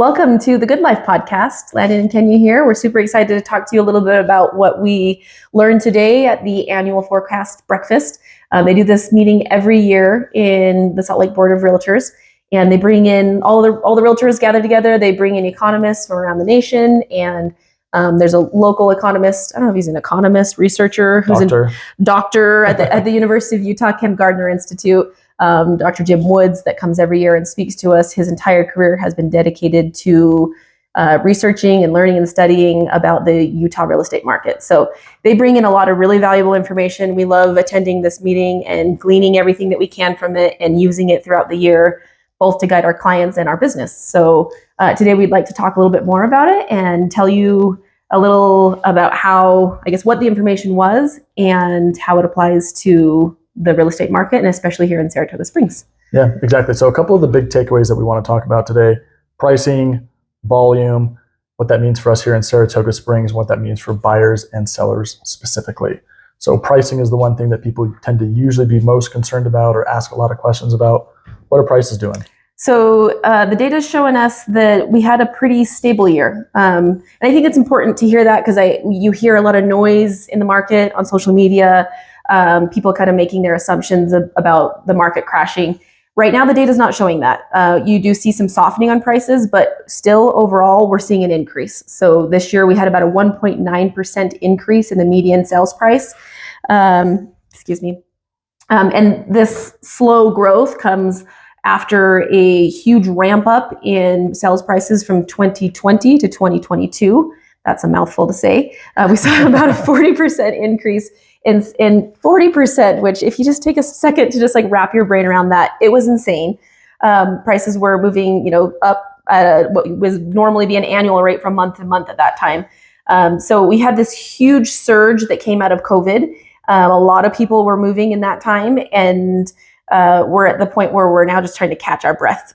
Welcome to the Good Life podcast. Landin and Kenya here. We're super excited to talk to you a little bit about what we learned today at the annual forecast breakfast. They do this meeting every year in the Salt Lake Board of Realtors, and they bring in all the realtors gather together. They bring in economists from around the nation, and there's a local economist. I don't know if he's an economist, researcher, who's a doctor at the University of Utah Kemp Gardner Institute. Dr. Jim Woods that comes every year and speaks to us. His entire career has been dedicated to researching and learning and studying about the Utah real estate market. So they bring in a lot of really valuable information. We love attending this meeting and gleaning everything that we can from it and using it throughout the year, both to guide our clients and our business. So today we'd like to talk a little bit more about it and tell you a little about what the information was and how it applies to the real estate market, and especially here in Saratoga Springs. Yeah, exactly. So a couple of the big takeaways that we want to talk about today: pricing, volume, what that means for us here in Saratoga Springs, what that means for buyers and sellers specifically. So pricing is the one thing that people tend to usually be most concerned about or ask a lot of questions about. What are prices doing? So the data is showing us that we had a pretty stable year. And I think it's important to hear that because you hear a lot of noise in the market on social media, people kind of making their assumptions about the market crashing. Right now, the data is not showing that. You do see some softening on prices, but still overall, we're seeing an increase. So this year we had about a 1.9% increase in the median sales price. And this slow growth comes after a huge ramp up in sales prices from 2020 to 2022. That's a mouthful to say. We saw about a 40% increase in 40%, which if you just take a second to just like wrap your brain around that, it was insane. Prices were moving, up at what was normally be an annual rate from month to month at that time. So we had this huge surge that came out of COVID. A lot of people were moving in that time, and we're at the point where we're now just trying to catch our breath.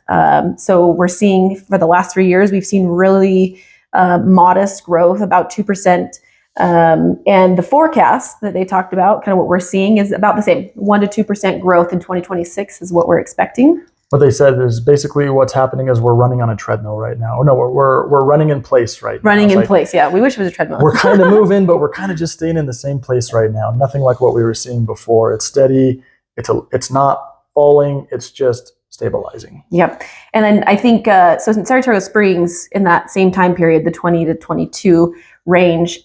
So we're seeing for the last 3 years, we've seen really modest growth, about 2%. And the forecast that they talked about, kind of what we're seeing, is about the same. 1% to 2% growth in 2026 is what we're expecting. What they said is basically what's happening is we're running on a treadmill right now. No, we're running in place right now. Running in place, yeah. We wish it was a treadmill. We're kind of moving, but we're kind of just staying in the same place right now. Nothing like what we were seeing before. It's steady. It's not falling. It's just stabilizing. Yep. And then I think, so in Saratoga Springs, in that same time period, the 20 to 22 range,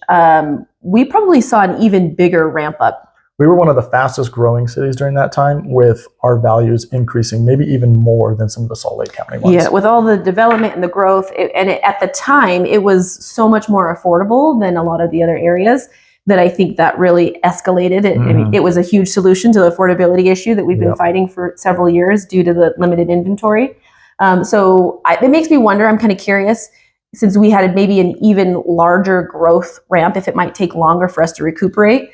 we probably saw an even bigger ramp up. We were one of the fastest growing cities during that time, with our values increasing maybe even more than some of the Salt Lake County ones. Yeah, with all the development and the growth, at the time, it was so much more affordable than a lot of the other areas that I think that really escalated. I mean, it was a huge solution to the affordability issue that we've been fighting for several years due to the limited inventory. It makes me wonder, I'm kind of curious, since we had maybe an even larger growth ramp, if it might take longer for us to recuperate.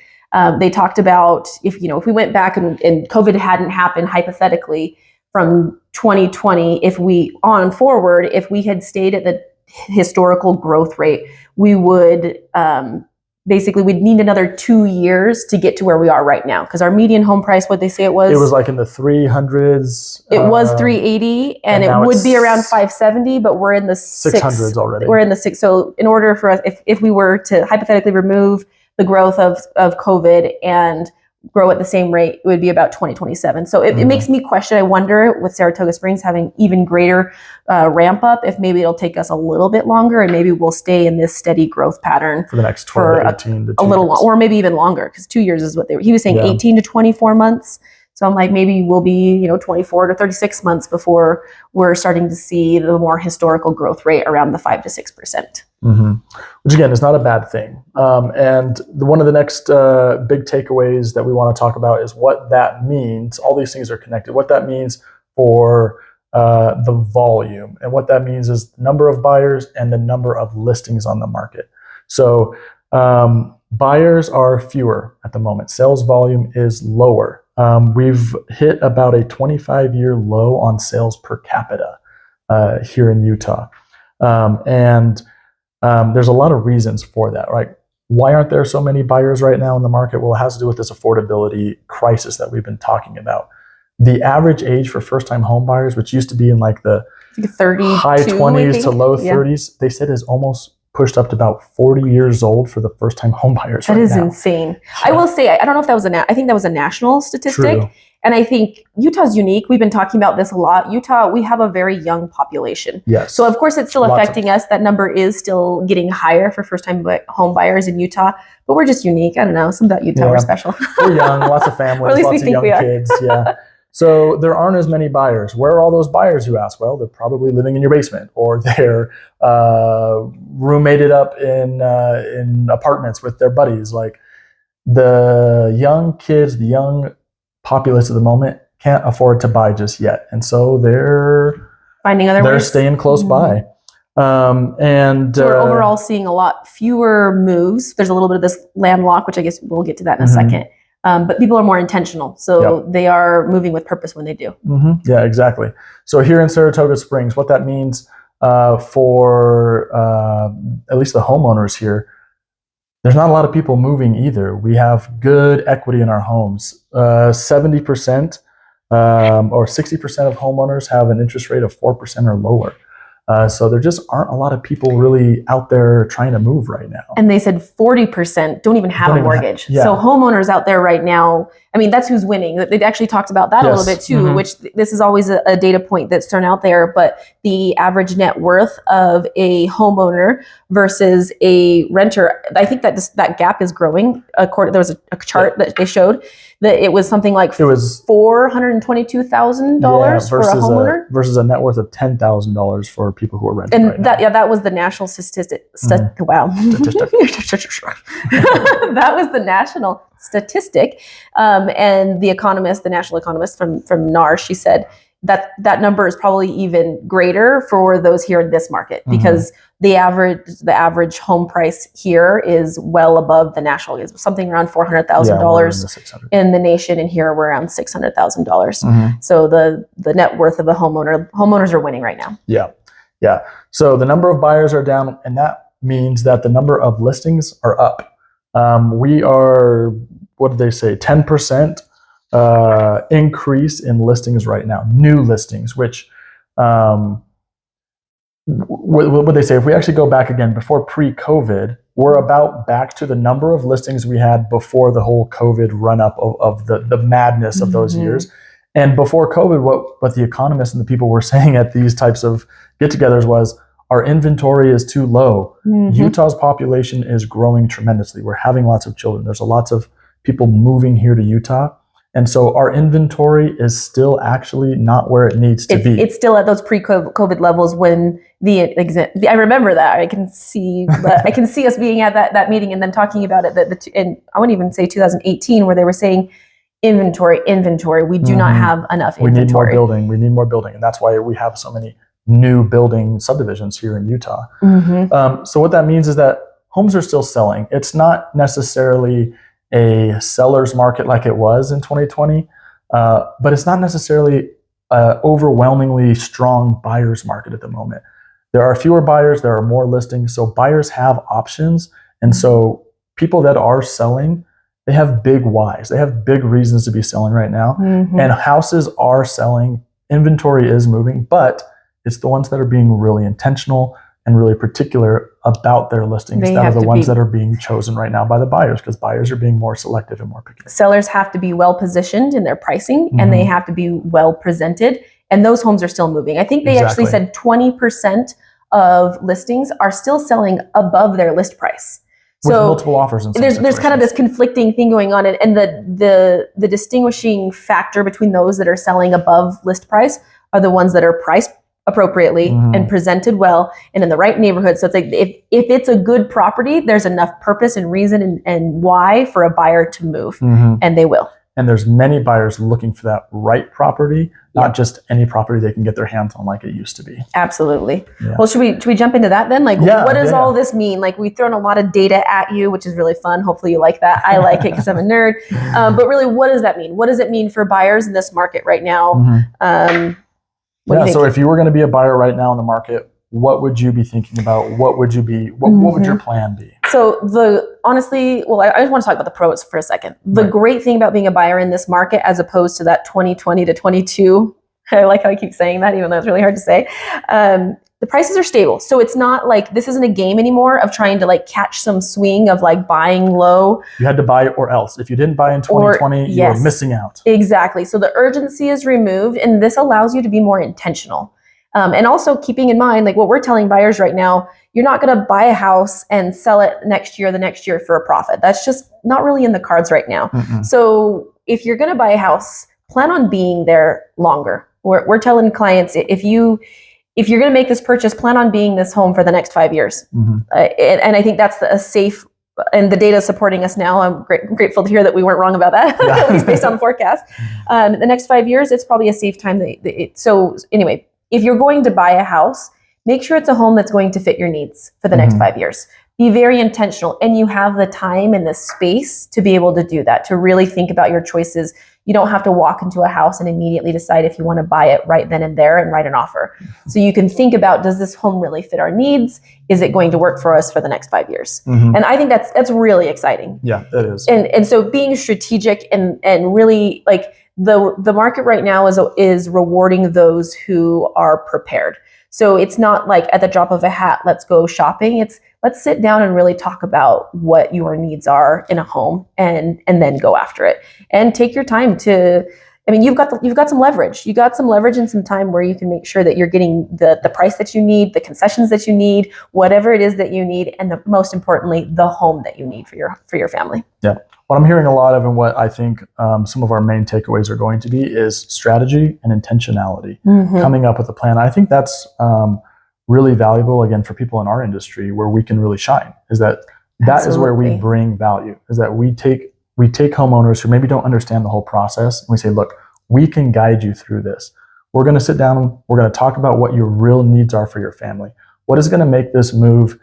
They talked about if we went back and COVID hadn't happened, hypothetically, from 2020, if we had stayed at the historical growth rate, we would we'd need another 2 years to get to where we are right now, because our median home price, what they say it was like in the 300s. It was 380, and it would be around 570, but we're in the 600s already. We're in the six. So in order for us, if we were to hypothetically remove the growth of COVID and grow at the same rate, it would be about 2027. So it makes me question. I wonder, with Saratoga Springs having even greater ramp up, if maybe it'll take us a little bit longer, and maybe we'll stay in this steady growth pattern for the next 12 to 18 to 2 a little long, or maybe even longer, because 2 years is what he was saying, 18 to 24 months. So I'm like, maybe we'll be 24 to 36 months before we're starting to see the more historical growth rate around the 5 to 6%. Which again is not a bad thing. And one of the next big takeaways that we want to talk about is what that means. All these things are connected. What that means for the volume, and what that means is the number of buyers and the number of listings on the market. So buyers are fewer at the moment. Sales volume is lower. We've hit about a 25-year low on sales per capita here in Utah. There's a lot of reasons for that, right? Why aren't there so many buyers right now in the market? Well, it has to do with this affordability crisis that we've been talking about. The average age for first-time home buyers, which used to be in like the 32, high 20s to low Yeah. 30s. They said is almost pushed up to about 40 years old for the first time home buyers That right is now. insane. I will say, I don't know if that was I think that was a national statistic. True. And I think Utah's unique. We've been talking about this a lot. Utah, we have a very young population. Yes. So of course it's still Lots affecting us. That number is still getting higher for first-time home buyers in Utah. But we're just unique. I don't know. Something about Utah, we're special. We're young, lots of families, Or at least we lots of think young we are. kids. Yeah. So there aren't as many buyers. Where are all those buyers, you ask? Well, they're probably living in your basement, or they're roommated up in apartments with their buddies. Like the young kids, the young populace of the moment can't afford to buy just yet, and so they're Finding other they're ways. staying close by. And so we're overall seeing a lot fewer moves. There's a little bit of this land lock, which I guess we'll get to that in a second. But people are more intentional. So they are moving with purpose when they do. Yeah, exactly. So here in Saratoga Springs, what that means for at least the homeowners here, there's not a lot of people moving either. We have good equity in our homes. 70% or 60% of homeowners have an interest rate of 4% or lower. So there just aren't a lot of people really out there trying to move right now. And they said 40% don't even have a mortgage. So homeowners out there right now, I mean, that's who's winning. They actually talked about that a little bit too, which this is always a data point that's thrown out there. But the average net worth of a homeowner versus a renter, I think that that gap is growing. There was a chart that they showed that it was something like $422,000 for a homeowner versus a net worth of $10,000 for people who are renting. And that was the national statistic. Wow, that was the national statistic. And the economist, the national economist from NAR, she said that number is probably even greater for those here in this market because the average home price here is well above the national. It's something around $400,000 in the nation, and here we're around $600,000. So the net worth of a homeowners are winning right now. Yeah. So the number of buyers are down, and that means that the number of listings are up. We are, what did they say, 10% increase in listings right now, new listings, which what would they say? If we actually go back again before pre-COVID, we're about back to the number of listings we had before the whole COVID run-up of the madness of those years. And before COVID, what the economists and the people were saying at these types of get-togethers was, our inventory is too low. Utah's population is growing tremendously. We're having lots of children. There's lots of people moving here to Utah. And so our inventory is still actually not where it needs to be. It's still at those pre-COVID levels when I remember that. I can see us being at that meeting and them talking about it. And I wouldn't even say 2018, where they were saying inventory. We do not have enough inventory. We need more building. And that's why we have so many new building subdivisions here in Utah. So what that means is that homes are still selling. It's not necessarily a seller's market like it was in 2020, but it's not necessarily an overwhelmingly strong buyer's market at the moment. There are fewer buyers, there are more listings, so buyers have options. And so people that are selling, they have big whys. They have big reasons to be selling right now. And houses are selling, inventory is moving, but it's the ones that are being really intentional and really particular about their listings that are the ones that are being chosen right now by the buyers, because buyers are being more selective and more picky. Sellers have to be well positioned in their pricing, and they have to be well presented, and those homes are still moving. I think they actually said 20% of listings are still selling above their list price. With multiple offers. There's kind of this conflicting thing going on, and the distinguishing factor between those that are selling above list price are the ones that are priced appropriately and presented well and in the right neighborhood. So it's like if it's a good property, there's enough purpose and reason and why for a buyer to move, and they will. And there's many buyers looking for that right property, not just any property they can get their hands on like it used to be. Absolutely. Well, should we jump into that then? Like, what does all this mean? Like, we've thrown a lot of data at you, which is really fun. Hopefully you like that. I like it because I'm a nerd. But really, what does that mean? What does it mean for buyers in this market right now? So if you were going to be a buyer right now in the market, what would you be thinking about? What would would your plan be? So honestly, I just want to talk about the pros for a second. The great thing about being a buyer in this market, as opposed to that 2020 to 22 I like how I keep saying that, even though it's really hard to say. The prices are stable. So it's not like this isn't a game anymore of trying to like catch some swing of like buying low. You had to buy or else. If you didn't buy in 2020, you were missing out. Exactly. So the urgency is removed, and this allows you to be more intentional. And also keeping in mind, like what we're telling buyers right now, you're not going to buy a house and sell it the next year for a profit. That's just not really in the cards right now. Mm-mm. So if you're going to buy a house, plan on being there longer. We're telling clients, if you're going to make this purchase, plan on being this home for the next 5 years. Mm-hmm. And I think that's a safe, and the data is supporting us now. I'm grateful to hear that we weren't wrong about that, at least based on the forecast. The next 5 years, it's probably a safe time. So anyway, if you're going to buy a house, make sure it's a home that's going to fit your needs for the next 5 years. Be very intentional, and you have the time and the space to be able to do that, to really think about your choices. You don't have to walk into a house and immediately decide if you want to buy it right then and there and write an offer. So you can think about, does this home really fit our needs? Is it going to work for us for the next 5 years? And I think that's really exciting. Yeah, that is. And so being strategic and really like the market right now is rewarding those who are prepared. So it's not like at the drop of a hat, let's go shopping. It's let's sit down and really talk about what your needs are in a home and then go after it. And take your time to, I mean, you've got some leverage. You got some leverage and some time where you can make sure that you're getting the price that you need, the concessions that you need, whatever it is that you need, and most importantly, the home that you need for your family. Yeah. What I'm hearing a lot of, and what I think some of our main takeaways are going to be, is strategy and intentionality, coming up with a plan. I think that's really valuable, again, for people in our industry where we can really shine, is that is where we bring value, is that we take homeowners who maybe don't understand the whole process, and we say, look, we can guide you through this. We're going to sit down, we're going to talk about what your real needs are for your family. What is going to make this move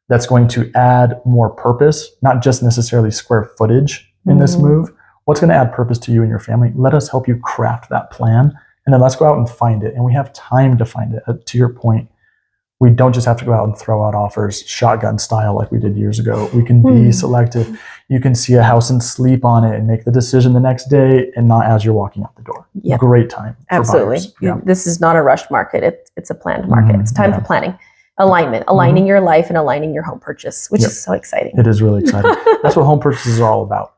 that's going to add more purpose, not just necessarily square footage in this move? What's going to add purpose to you and your family? Let us help you craft that plan, and then let's go out and find it. And we have time to find it. To your point, we don't just have to go out and throw out offers shotgun style like we did years ago. We can be selective. You can see a house and sleep on it and make the decision the next day, and not as you're walking out the door. Yep. Great time. Absolutely. Yeah. This is not a rushed market. It's a planned market. It's time for planning. Aligning your life and aligning your home purchase, which is so exciting. It is really exciting. That's what home purchases are all about.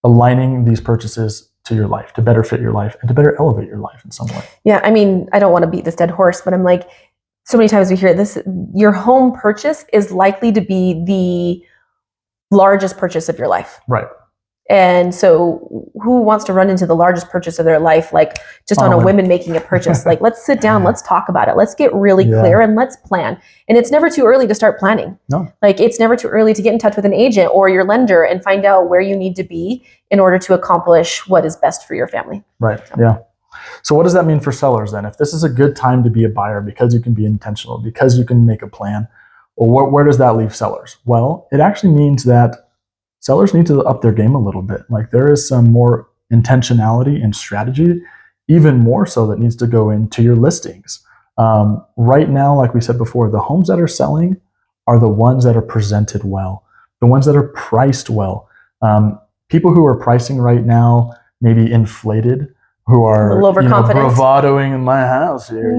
Aligning these purchases to your life, to better fit your life, and to better elevate your life in some way. Yeah, I mean, I don't want to beat this dead horse, but I'm like, so many times we hear this, your home purchase is likely to be the largest purchase of your life. Right. And so who wants to run into the largest purchase of their life, like just on a whim and making a purchase? Like, let's sit down, let's talk about it. Let's get really clear and let's plan. And it's never too early to start planning. No. Like, it's never too early to get in touch with an agent or your lender and find out where you need to be in order to accomplish what is best for your family. Right. Yeah. So what does that mean for sellers then? If this is a good time to be a buyer because you can be intentional, because you can make a plan, well, where does that leave sellers? Well, it actually means that sellers need to up their game a little bit. Like, there is some more intentionality and strategy, even more so, that needs to go into your listings. Right now, like we said before, the homes that are selling are the ones that are presented well, the ones that are priced well. People who are pricing right now, maybe inflated, who are bravadoing in my house here,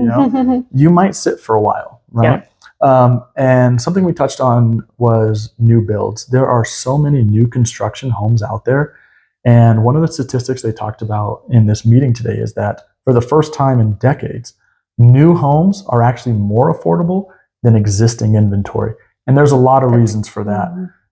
you might sit for a while, right? Yeah. And something we touched on was new builds. There are so many new construction homes out there. And one of the statistics they talked about in this meeting today is that for the first time in decades, new homes are actually more affordable than existing inventory. And there's a lot of reasons for that.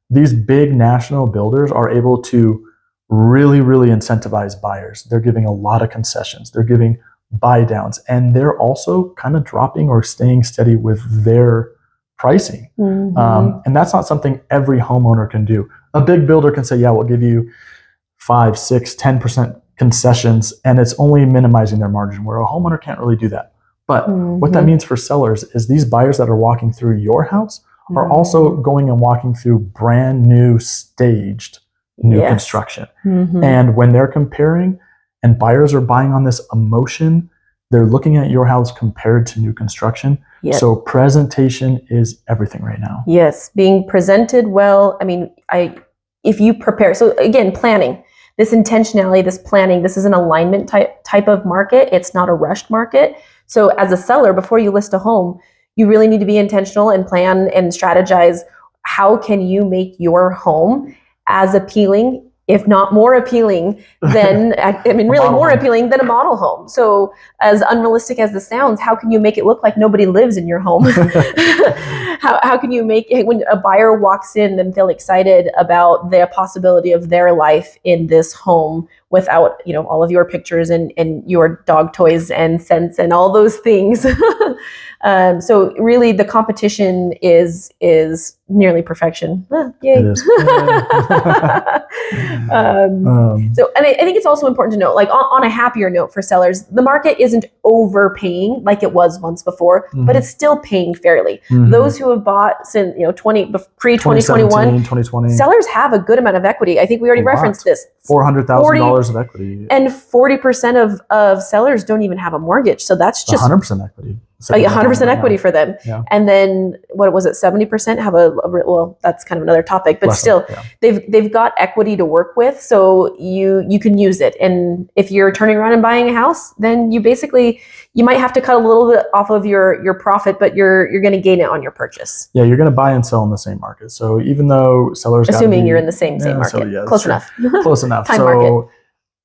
These big national builders are able to really, really incentivize buyers. They're giving a lot of concessions. They're giving buy downs, and they're also kind of dropping or staying steady with their pricing. And that's not something every homeowner can do. A big builder can say, yeah, we'll give you 5, 6, 10% concessions, and it's only minimizing their margin, where a homeowner can't really do that. But what that means for sellers is these buyers that are walking through your house are also going and walking through brand new staged new construction. And when they're comparing, and buyers are buying on this emotion, they're looking at your house compared to new construction. So presentation is everything right now. Yes, being presented well. I mean, if you prepare, so again, planning. this intentionality, this planning. This is an alignment type of market. It's not a rushed market. So as a seller, before you list a home, you really need to be intentional and plan and strategize. How can you make your home as appealing, if not more appealing than, I mean, really more appealing than a model home? So as unrealistic as this sounds, how can you make it look like nobody lives in your home? How can you make it, when a buyer walks in, them feel excited about the possibility of their life in this home without, you know, all of your pictures and your dog toys and scents and all those things? So really the competition is nearly perfection. Yay. It is. So, and I think it's also important to note, like on a happier note for sellers, the market isn't overpaying like it was once before, but it's still paying fairly. Those who have bought since, you know, pre-2021, 2020, sellers have a good amount of equity. I think we already referenced this. $400,000 of equity. And 40% of sellers don't even have a mortgage. So that's just 100% equity. 100% equity for them. Yeah. And then what was it? 70% have well, that's kind of another topic, but still they've got equity to work with. So you can use it. And if you're turning around and buying a house, then you might have to cut a little bit off of your profit, but you're going to gain it on your purchase. Yeah. You're going to buy and sell in the same market. So even though sellers, assuming you're in the same market, so close enough. Close enough. Time so market.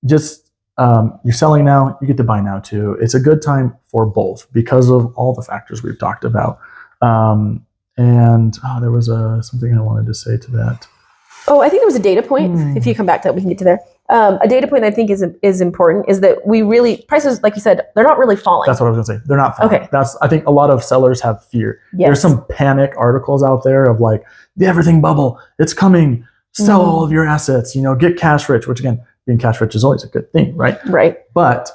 Just, you're selling now, you get to buy now too. It's a good time for both because of all the factors we've talked about. There was something I wanted to say to that. Oh, I think there was a data point. If you come back to that, we can get to there. A data point that I think is important is that prices, like you said, they're not really falling. That's what I was going to say. They're not falling. Okay. I think a lot of sellers have fear. Yes. There's some panic articles out there of like, the everything bubble, it's coming, sell all of your assets, get cash rich, which again, being cash rich is always a good thing, right? Right. But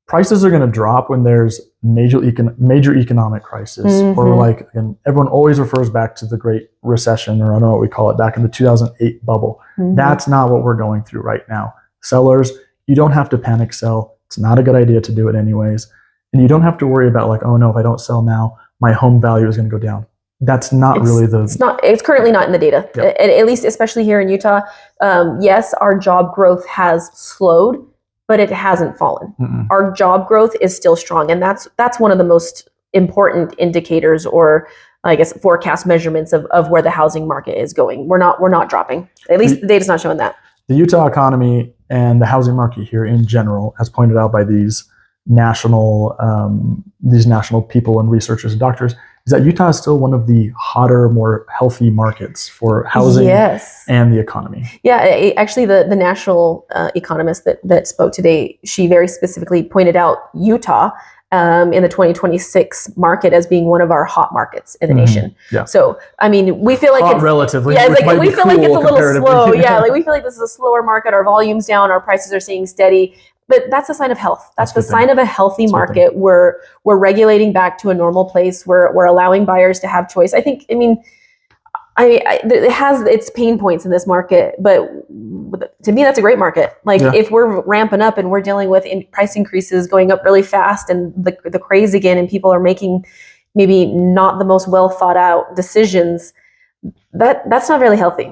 prices are going to drop when there's major economic crisis, or like, again, everyone always refers back to the Great Recession, or I don't know what we call it, back in the 2008 bubble. That's not what we're going through right now. Sellers, you don't have to panic sell. It's not a good idea to do it anyways. And you don't have to worry about like, oh no, if I don't sell now, my home value is going to go down. That's not it's currently not in the data, at least, especially here in Utah. Yes, our job growth has slowed, but it hasn't fallen. Our job growth is still strong. And that's one of the most important indicators, or I guess forecast measurements of where the housing market is going. We're not dropping. At least the data's not showing that. The Utah economy and the housing market here in general, as pointed out by these national people and researchers and doctors, is that Utah is still one of the hotter, more healthy markets for housing and the economy. Yeah, actually, the national economist that spoke today, she very specifically pointed out Utah in the 2026 market as being one of our hot markets in the nation. Yeah. So, I mean, we feel like hot it's relatively. Yeah, it's like we feel like it's a little slow. Yeah, like we feel like this is a slower market. Our volume's down. Our prices are staying steady. But that's a sign of health. That's the sign of a healthy market. We're regulating back to a normal place. We're allowing buyers to have choice. It has its pain points in this market, but to me, that's a great market. Like if we're ramping up and we're dealing with price increases going up really fast and the craze again, and people are making maybe not the most well thought out decisions, that's not really healthy.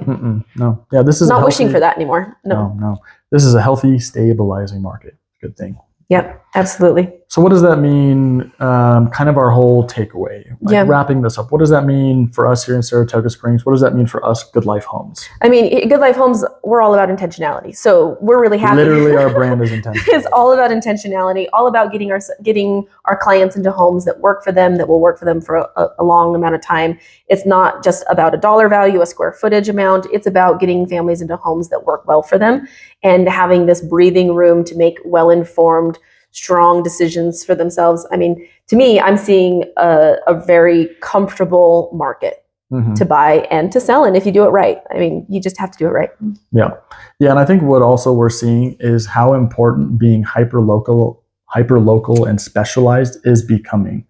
No. Yeah, this is not wishing for that anymore. No. This is a healthy, stabilizing market. Good thing. Yep, absolutely. So what does that mean, kind of our whole takeaway? Wrapping this up, what does that mean for us here in Saratoga Springs? What does that mean for us, Good Life Homes? I mean, Good Life Homes, we're all about intentionality. So we're really happy. Literally, our brand is intentional. It's all about intentionality, all about getting our clients into homes that work for them, that will work for them for a long amount of time. It's not just about a dollar value, a square footage amount. It's about getting families into homes that work well for them and having this breathing room to make well-informed, strong decisions for themselves. I mean, to me, I'm seeing a very comfortable market to buy and to sell. And if you do it right, I mean, you just have to do it right. Yeah. And I think what also we're seeing is how important being hyper local and specialized is becoming.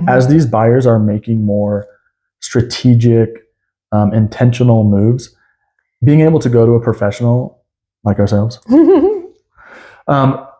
As these buyers are making more strategic, intentional moves, being able to go to a professional like ourselves,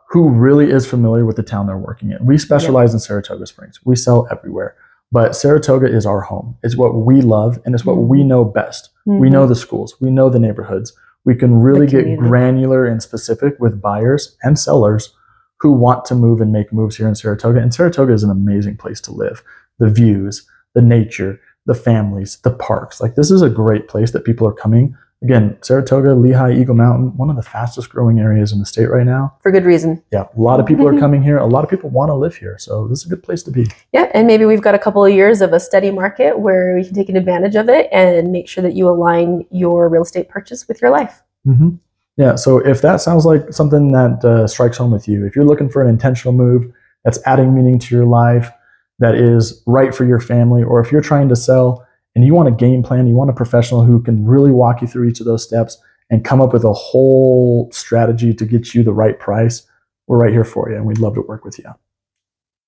who really is familiar with the town they're working in. We specialize in Saratoga Springs. We sell everywhere, but Saratoga is our home. It's what we love, and it's what we know best. We know the schools. We know the neighborhoods. We can really get community. granular and specific with buyers and sellers who want to move and make moves here in Saratoga. And Saratoga is an amazing place to live. The views, the nature, the families, the parks. Like, this is a great place that people are coming. Again, Saratoga, Lehigh, Eagle Mountain, one of the fastest growing areas in the state right now. For good reason. Yeah, a lot of people are coming here. A lot of people want to live here. So this is a good place to be. Yeah, and maybe we've got a couple of years of a steady market where we can take advantage of it and make sure that you align your real estate purchase with your life. Mm-hmm. Yeah, so if that sounds like something that strikes home with you, if you're looking for an intentional move that's adding meaning to your life, that is right for your family, or if you're trying to sell and you want a game plan, you want a professional who can really walk you through each of those steps and come up with a whole strategy to get you the right price, we're right here for you, and we'd love to work with you.